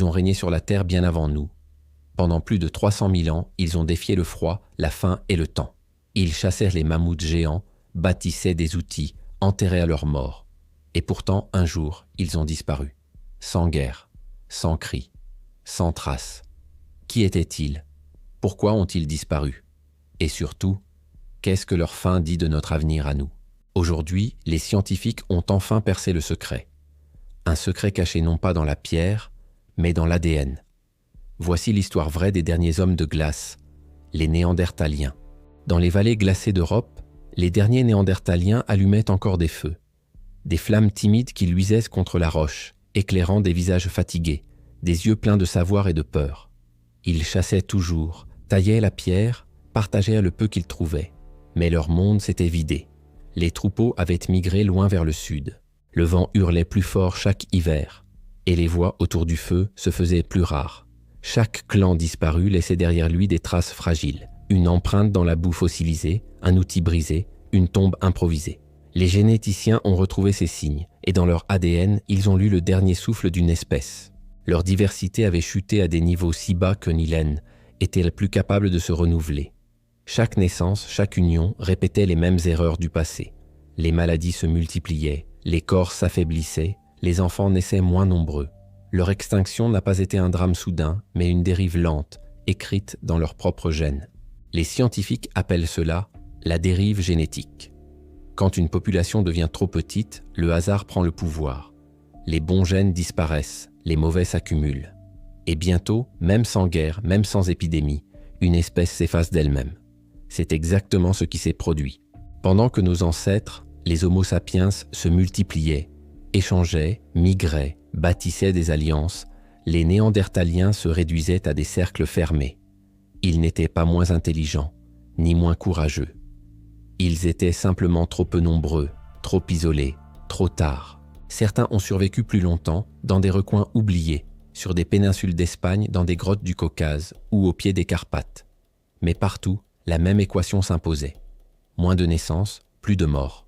ils ont régné sur la Terre bien avant nous. Pendant plus de 300 000 ans, ils ont défié le froid, la faim et le temps. Ils chassèrent les mammouths géants, bâtissaient des outils, enterraient à leur mort. Et pourtant, un jour, ils ont disparu. Sans guerre, sans cri, sans trace. Qui étaient-ils? Pourquoi ont-ils disparu? Et surtout, qu'est-ce que leur fin dit de notre avenir à nous? Aujourd'hui, les scientifiques ont enfin percé le secret. Un secret caché non pas dans la pierre, mais dans l'ADN. Voici l'histoire vraie des derniers hommes de glace, les Néandertaliens. Dans les vallées glacées d'Europe, les derniers Néandertaliens allumaient encore des feux. Des flammes timides qui luisaient contre la roche, éclairant des visages fatigués, des yeux pleins de savoir et de peur. Ils chassaient toujours, taillaient la pierre, partageaient le peu qu'ils trouvaient. Mais leur monde s'était vidé. Les troupeaux avaient migré loin vers le sud. Le vent hurlait plus fort chaque hiver, et les voix autour du feu se faisaient plus rares. Chaque clan disparu laissait derrière lui des traces fragiles, une empreinte dans la boue fossilisée, un outil brisé, une tombe improvisée. Les généticiens ont retrouvé ces signes, et dans leur ADN, ils ont lu le dernier souffle d'une espèce. Leur diversité avait chuté à des niveaux si bas que ni l'ADN était plus capable de se renouveler. Chaque naissance, chaque union répétait les mêmes erreurs du passé. Les maladies se multipliaient, les corps s'affaiblissaient, les enfants naissaient moins nombreux. Leur extinction n'a pas été un drame soudain, mais une dérive lente, écrite dans leurs propres gènes. Les scientifiques appellent cela la dérive génétique. Quand une population devient trop petite, le hasard prend le pouvoir. Les bons gènes disparaissent, les mauvais s'accumulent. Et bientôt, même sans guerre, même sans épidémie, une espèce s'efface d'elle-même. C'est exactement ce qui s'est produit. Pendant que nos ancêtres, les Homo sapiens, se multipliaient, échangeaient, migraient, bâtissaient des alliances, les Néandertaliens se réduisaient à des cercles fermés. Ils n'étaient pas moins intelligents, ni moins courageux. Ils étaient simplement trop peu nombreux, trop isolés, trop tard. Certains ont survécu plus longtemps, dans des recoins oubliés, sur des péninsules d'Espagne, dans des grottes du Caucase ou au pied des Carpates. Mais partout, la même équation s'imposait. Moins de naissances, plus de morts.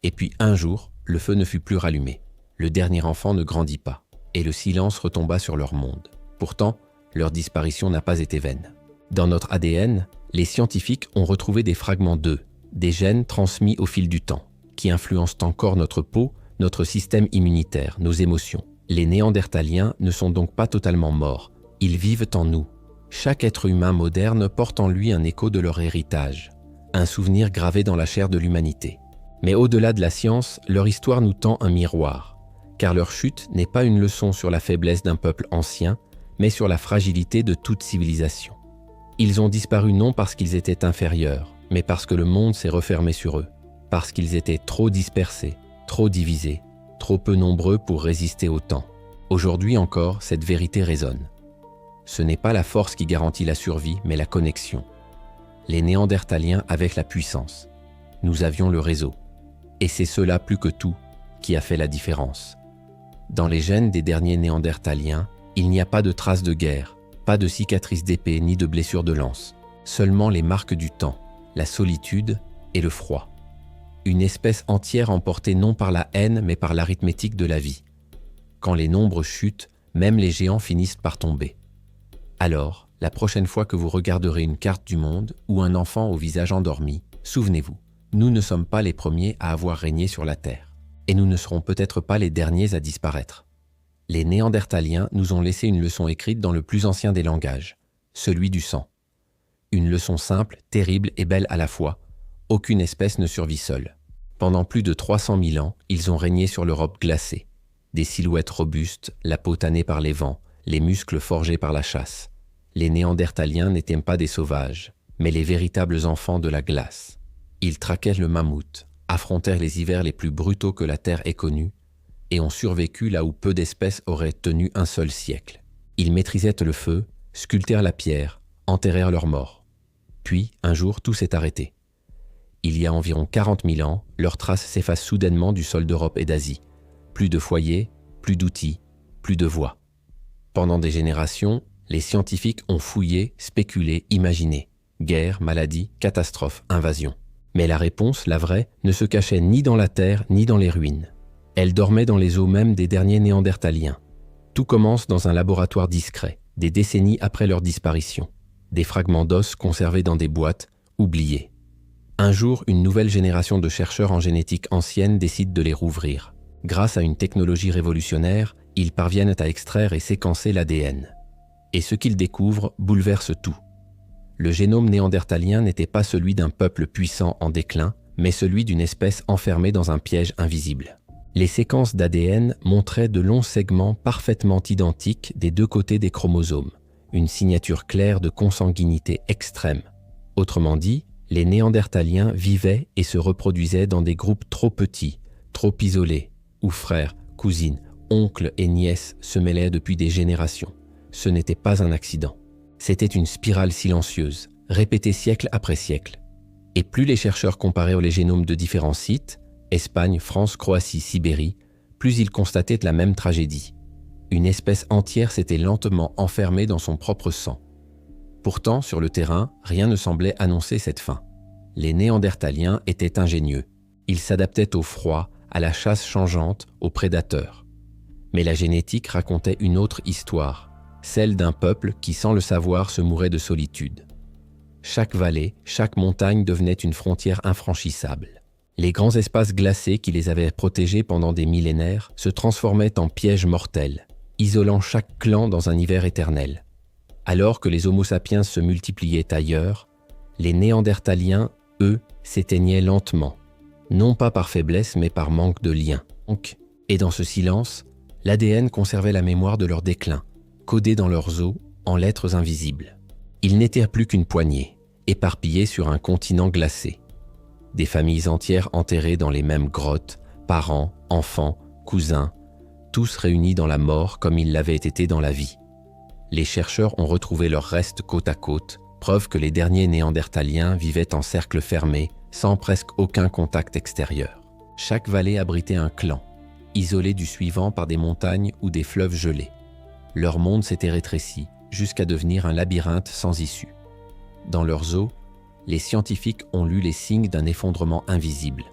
Et puis un jour, le feu ne fut plus rallumé. Le dernier enfant ne grandit pas, et le silence retomba sur leur monde. Pourtant, leur disparition n'a pas été vaine. Dans notre ADN, les scientifiques ont retrouvé des fragments d'eux, des gènes transmis au fil du temps, qui influencent encore notre peau, notre système immunitaire, nos émotions. Les Néandertaliens ne sont donc pas totalement morts, ils vivent en nous. Chaque être humain moderne porte en lui un écho de leur héritage, un souvenir gravé dans la chair de l'humanité. Mais au-delà de la science, leur histoire nous tend un miroir, car leur chute n'est pas une leçon sur la faiblesse d'un peuple ancien, mais sur la fragilité de toute civilisation. Ils ont disparu non parce qu'ils étaient inférieurs, mais parce que le monde s'est refermé sur eux, parce qu'ils étaient trop dispersés, trop divisés, trop peu nombreux pour résister au temps. Aujourd'hui encore, cette vérité résonne. Ce n'est pas la force qui garantit la survie, mais la connexion. Les Néandertaliens avec la puissance. Nous avions le réseau. Et c'est cela plus que tout qui a fait la différence. Dans les gènes des derniers Néandertaliens, il n'y a pas de traces de guerre, pas de cicatrices d'épée ni de blessures de lance. Seulement les marques du temps, la solitude et le froid. Une espèce entière emportée non par la haine mais par l'arithmétique de la vie. Quand les nombres chutent, même les géants finissent par tomber. Alors, la prochaine fois que vous regarderez une carte du monde ou un enfant au visage endormi, souvenez-vous, nous ne sommes pas les premiers à avoir régné sur la Terre. Et nous ne serons peut-être pas les derniers à disparaître. Les Néandertaliens nous ont laissé une leçon écrite dans le plus ancien des langages, celui du sang. Une leçon simple, terrible et belle à la fois. Aucune espèce ne survit seule. Pendant plus de 300 000 ans, ils ont régné sur l'Europe glacée. Des silhouettes robustes, la peau tannée par les vents, les muscles forgés par la chasse. Les Néandertaliens n'étaient pas des sauvages, mais les véritables enfants de la glace. Ils traquèrent le mammouth, affrontèrent les hivers les plus brutaux que la Terre ait connus, et ont survécu là où peu d'espèces auraient tenu un seul siècle. Ils maîtrisaient le feu, sculptèrent la pierre, enterrèrent leurs morts. Puis, un jour, tout s'est arrêté. Il y a environ 40 000 ans, leurs traces s'effacent soudainement du sol d'Europe et d'Asie. Plus de foyers, plus d'outils, plus de voix. Pendant des générations, les scientifiques ont fouillé, spéculé, imaginé. Guerre, maladie, catastrophe, invasion. Mais la réponse, la vraie, ne se cachait ni dans la terre ni dans les ruines. Elle dormait dans les os même des derniers Néandertaliens. Tout commence dans un laboratoire discret, des décennies après leur disparition. Des fragments d'os conservés dans des boîtes, oubliés. Un jour, une nouvelle génération de chercheurs en génétique ancienne décide de les rouvrir. Grâce à une technologie révolutionnaire, ils parviennent à extraire et séquencer l'ADN. Et ce qu'ils découvrent bouleverse tout. Le génome néandertalien n'était pas celui d'un peuple puissant en déclin, mais celui d'une espèce enfermée dans un piège invisible. Les séquences d'ADN montraient de longs segments parfaitement identiques des deux côtés des chromosomes, une signature claire de consanguinité extrême. Autrement dit, les Néandertaliens vivaient et se reproduisaient dans des groupes trop petits, trop isolés, où frères, cousines, oncles et nièces se mêlaient depuis des générations. Ce n'était pas un accident. C'était une spirale silencieuse, répétée siècle après siècle. Et plus les chercheurs comparaient les génomes de différents sites, Espagne, France, Croatie, Sibérie, plus ils constataient la même tragédie. Une espèce entière s'était lentement enfermée dans son propre sang. Pourtant, sur le terrain, rien ne semblait annoncer cette fin. Les Néandertaliens étaient ingénieux. Ils s'adaptaient au froid, à la chasse changeante, aux prédateurs. Mais la génétique racontait une autre histoire, celle d'un peuple qui, sans le savoir, se mourait de solitude. Chaque vallée, chaque montagne devenait une frontière infranchissable. Les grands espaces glacés qui les avaient protégés pendant des millénaires se transformaient en pièges mortels, isolant chaque clan dans un hiver éternel. Alors que les Homo sapiens se multipliaient ailleurs, les Néandertaliens, eux, s'éteignaient lentement, non pas par faiblesse mais par manque de lien. Et dans ce silence, l'ADN conservait la mémoire de leur déclin, codé dans leurs os en lettres invisibles. Ils n'étaient plus qu'une poignée, éparpillés sur un continent glacé. Des familles entières enterrées dans les mêmes grottes, parents, enfants, cousins, tous réunis dans la mort comme ils l'avaient été dans la vie. Les chercheurs ont retrouvé leurs restes côte à côte, preuve que les derniers Néandertaliens vivaient en cercle fermé, sans presque aucun contact extérieur. Chaque vallée abritait un clan, isolé du suivant par des montagnes ou des fleuves gelés. Leur monde s'était rétréci, jusqu'à devenir un labyrinthe sans issue. Dans leurs os, les scientifiques ont lu les signes d'un effondrement invisible.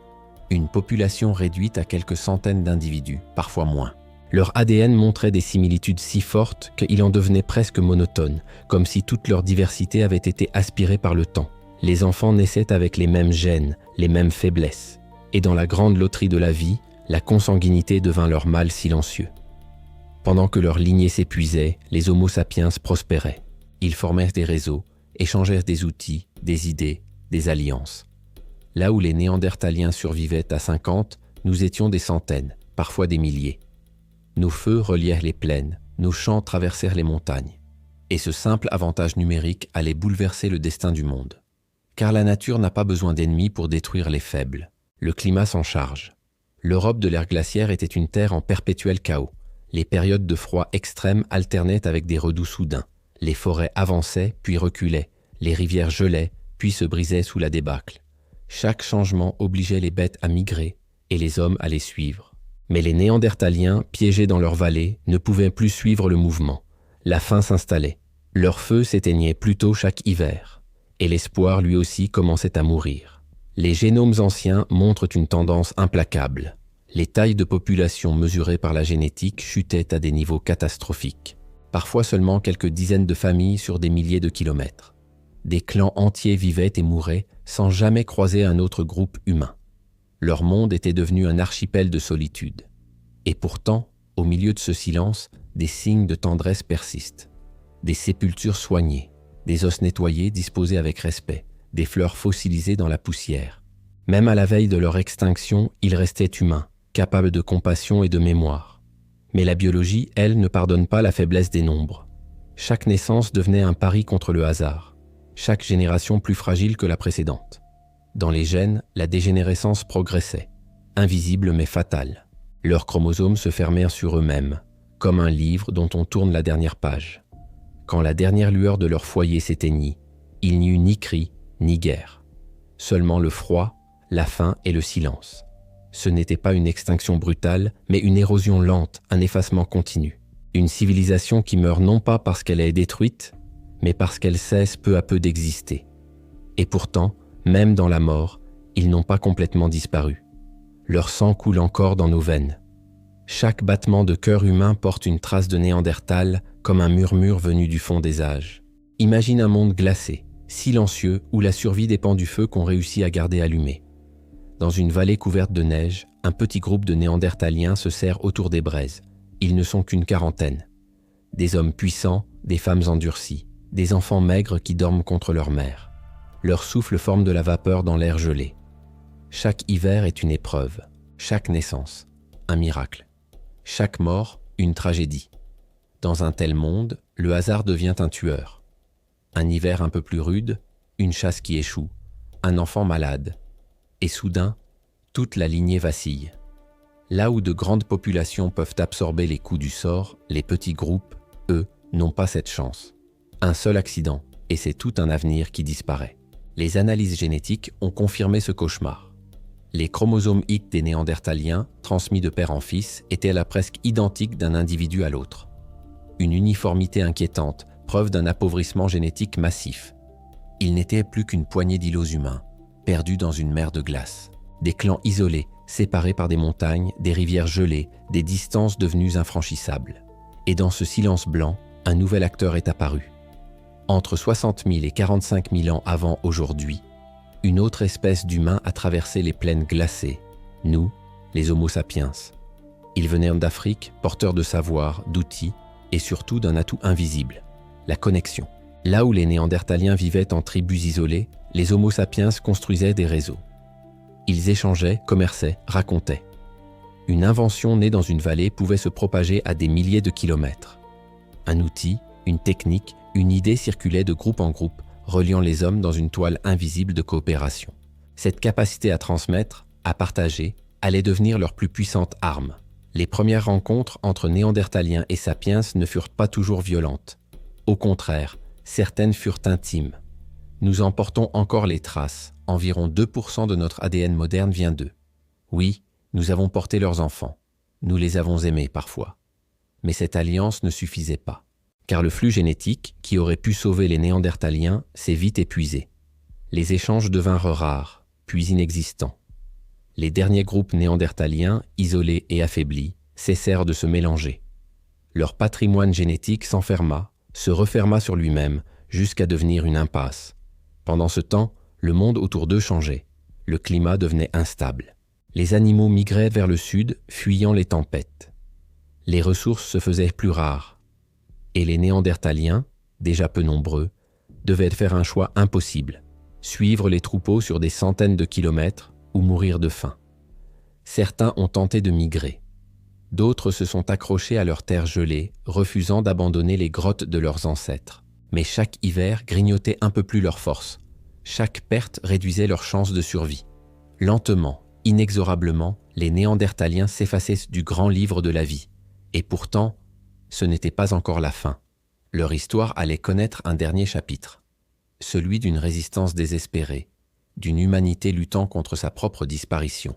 Une population réduite à quelques centaines d'individus, parfois moins. Leur ADN montrait des similitudes si fortes qu'il en devenait presque monotone, comme si toute leur diversité avait été aspirée par le temps. Les enfants naissaient avec les mêmes gènes, les mêmes faiblesses. Et dans la grande loterie de la vie, la consanguinité devint leur mal silencieux. Pendant que leur lignée s'épuisait, les Homo sapiens prospéraient. Ils formèrent des réseaux, échangèrent des outils, des idées, des alliances. Là où les Néandertaliens survivaient à 50, nous étions des centaines, parfois des milliers. Nos feux relièrent les plaines, nos champs traversèrent les montagnes. Et ce simple avantage numérique allait bouleverser le destin du monde. Car la nature n'a pas besoin d'ennemis pour détruire les faibles. Le climat s'en charge. L'Europe de l'ère glaciaire était une terre en perpétuel chaos. Les périodes de froid extrême alternaient avec des redoux soudains. Les forêts avançaient, puis reculaient. Les rivières gelaient, puis se brisaient sous la débâcle. Chaque changement obligeait les bêtes à migrer, et les hommes à les suivre. Mais les Néandertaliens, piégés dans leurs vallées, ne pouvaient plus suivre le mouvement. La faim s'installait. Leur feu s'éteignait plus tôt chaque hiver. Et l'espoir, lui aussi, commençait à mourir. Les génomes anciens montrent une tendance implacable. Les tailles de population mesurées par la génétique chutaient à des niveaux catastrophiques. Parfois seulement quelques dizaines de familles sur des milliers de kilomètres. Des clans entiers vivaient et mouraient sans jamais croiser un autre groupe humain. Leur monde était devenu un archipel de solitude. Et pourtant, au milieu de ce silence, des signes de tendresse persistent. Des sépultures soignées, des os nettoyés disposés avec respect, des fleurs fossilisées dans la poussière. Même à la veille de leur extinction, ils restaient humains, capables de compassion et de mémoire. Mais la biologie, elle, ne pardonne pas la faiblesse des nombres. Chaque naissance devenait un pari contre le hasard. Chaque génération plus fragile que la précédente. Dans les gènes, la dégénérescence progressait, invisible mais fatale. Leurs chromosomes se fermèrent sur eux-mêmes, comme un livre dont on tourne la dernière page. Quand la dernière lueur de leur foyer s'éteignit, il n'y eut ni cri, ni guerre. Seulement le froid, la faim et le silence. Ce n'était pas une extinction brutale, mais une érosion lente, un effacement continu. Une civilisation qui meurt non pas parce qu'elle est détruite, mais parce qu'elle cesse peu à peu d'exister. Et pourtant, même dans la mort, ils n'ont pas complètement disparu. Leur sang coule encore dans nos veines. Chaque battement de cœur humain porte une trace de Néandertal comme un murmure venu du fond des âges. Imagine un monde glacé, silencieux, où la survie dépend du feu qu'on réussit à garder allumé. Dans une vallée couverte de neige, un petit groupe de Néandertaliens se serre autour des braises. Ils ne sont qu'une quarantaine. Des hommes puissants, des femmes endurcies, des enfants maigres qui dorment contre leur mère. Leur souffle forme de la vapeur dans l'air gelé. Chaque hiver est une épreuve, chaque naissance, un miracle. Chaque mort, une tragédie. Dans un tel monde, le hasard devient un tueur. Un hiver un peu plus rude, une chasse qui échoue, un enfant malade. Et soudain, toute la lignée vacille. Là où de grandes populations peuvent absorber les coups du sort, les petits groupes, eux, n'ont pas cette chance. Un seul accident, et c'est tout un avenir qui disparaît. Les analyses génétiques ont confirmé ce cauchemar. Les chromosomes X des Néandertaliens, transmis de père en fils, étaient à la presque identiques d'un individu à l'autre. Une uniformité inquiétante, preuve d'un appauvrissement génétique massif. Ils n'étaient plus qu'une poignée d'îlots humains, perdus dans une mer de glace. Des clans isolés, séparés par des montagnes, des rivières gelées, des distances devenues infranchissables. Et dans ce silence blanc, un nouvel acteur est apparu. Entre 60 000 et 45 000 ans avant aujourd'hui, une autre espèce d'humain a traversé les plaines glacées, nous, les Homo sapiens. Ils venaient d'Afrique, porteurs de savoir, d'outils et surtout d'un atout invisible, la connexion. Là où les Néandertaliens vivaient en tribus isolées, les Homo sapiens construisaient des réseaux. Ils échangeaient, commerçaient, racontaient. Une invention née dans une vallée pouvait se propager à des milliers de kilomètres. Un outil, une technique, une idée circulait de groupe en groupe, reliant les hommes dans une toile invisible de coopération. Cette capacité à transmettre, à partager, allait devenir leur plus puissante arme. Les premières rencontres entre Néandertaliens et Sapiens ne furent pas toujours violentes. Au contraire, certaines furent intimes. Nous en portons encore les traces. Environ 2% de notre ADN moderne vient d'eux. Oui, nous avons porté leurs enfants. Nous les avons aimés parfois. Mais cette alliance ne suffisait pas. Car le flux génétique, qui aurait pu sauver les Néandertaliens, s'est vite épuisé. Les échanges devinrent rares, puis inexistants. Les derniers groupes néandertaliens, isolés et affaiblis, cessèrent de se mélanger. Leur patrimoine génétique s'enferma, se referma sur lui-même, jusqu'à devenir une impasse. Pendant ce temps, le monde autour d'eux changeait. Le climat devenait instable. Les animaux migraient vers le sud, fuyant les tempêtes. Les ressources se faisaient plus rares. Et les Néandertaliens, déjà peu nombreux, devaient faire un choix impossible, suivre les troupeaux sur des centaines de kilomètres ou mourir de faim. Certains ont tenté de migrer. D'autres se sont accrochés à leurs terres gelées, refusant d'abandonner les grottes de leurs ancêtres. Mais chaque hiver grignotait un peu plus leurs forces. Chaque perte réduisait leurs chances de survie. Lentement, inexorablement, les Néandertaliens s'effaçaient du grand livre de la vie. Et pourtant, ce n'était pas encore la fin. Leur histoire allait connaître un dernier chapitre, celui d'une résistance désespérée, d'une humanité luttant contre sa propre disparition.